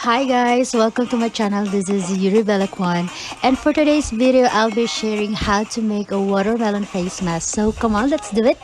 Hi guys, welcome to my channel. This is Yuri Kwan, and for today's video I'll be sharing how to make a watermelon face mask. So come on, let's do it.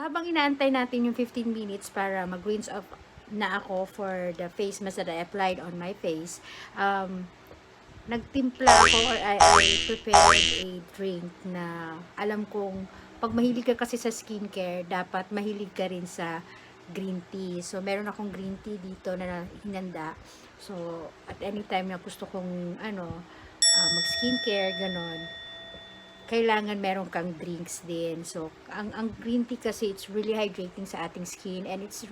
habang inaantay natin yung 15 minutes para mag-rinse off na ako for the face mask that I applied on my face, nagtimpla ako or I prepared a drink na alam kong pag mahilig ka kasi sa skincare, dapat mahilig ka rin sa green tea. So, meron akong green tea dito na hinanda. So, at any time na gusto kong mag-skincare, ganon, kailangan meron kang drinks din. So, ang green tea kasi, it's really hydrating sa ating skin and it's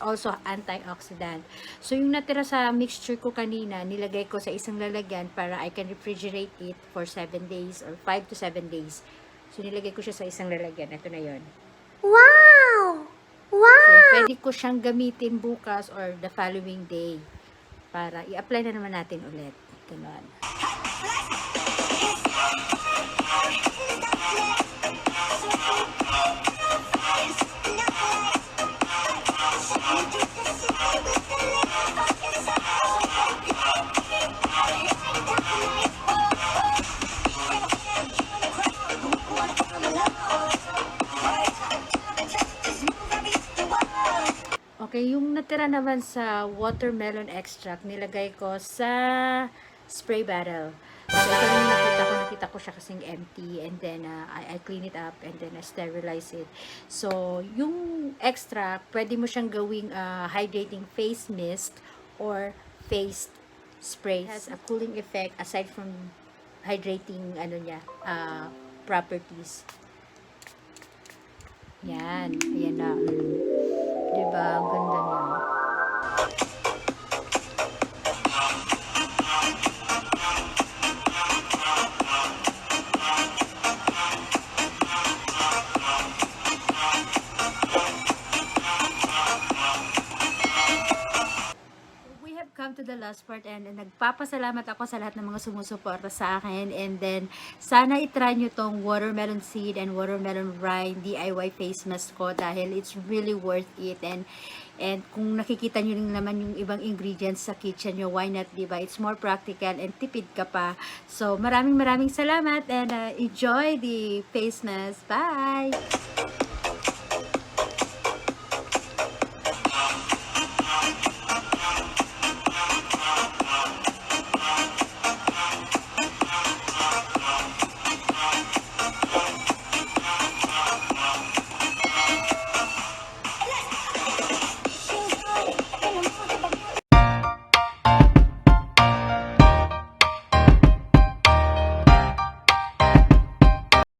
also antioxidant. So, yung natira sa mixture ko kanina, nilagay ko sa isang lalagyan para I can refrigerate it for 7 days or 5 to 7 days. So, nilagay ko siya sa isang lalagyan. Ito na yon. Wow! Wow! So, pwede ko siyang gamitin bukas or the following day para i-apply na naman natin ulit. Ganon. Okay, yung natira naman sa watermelon extract, nilagay ko sa spray bottle. So, ito yung nakita ko siya kasing empty, and then I clean it up and then I sterilize it. So, yung extract, pwede mo siyang gawing hydrating face mist or face spray. It has a cooling effect aside from hydrating properties. Yan, ayan na. Diba? Ang ganda niya. We have come to the last part and nagpapasalamat ako sa lahat ng mga sumusuporta sa akin, and then sana itry nyo tong watermelon seed and watermelon rind DIY face mask ko dahil it's really worth it, and kung nakikita nyo rin naman yung ibang ingredients sa kitchen nyo, why not, diba? It's more practical and tipid ka pa. So maraming salamat and enjoy the face mask. Bye!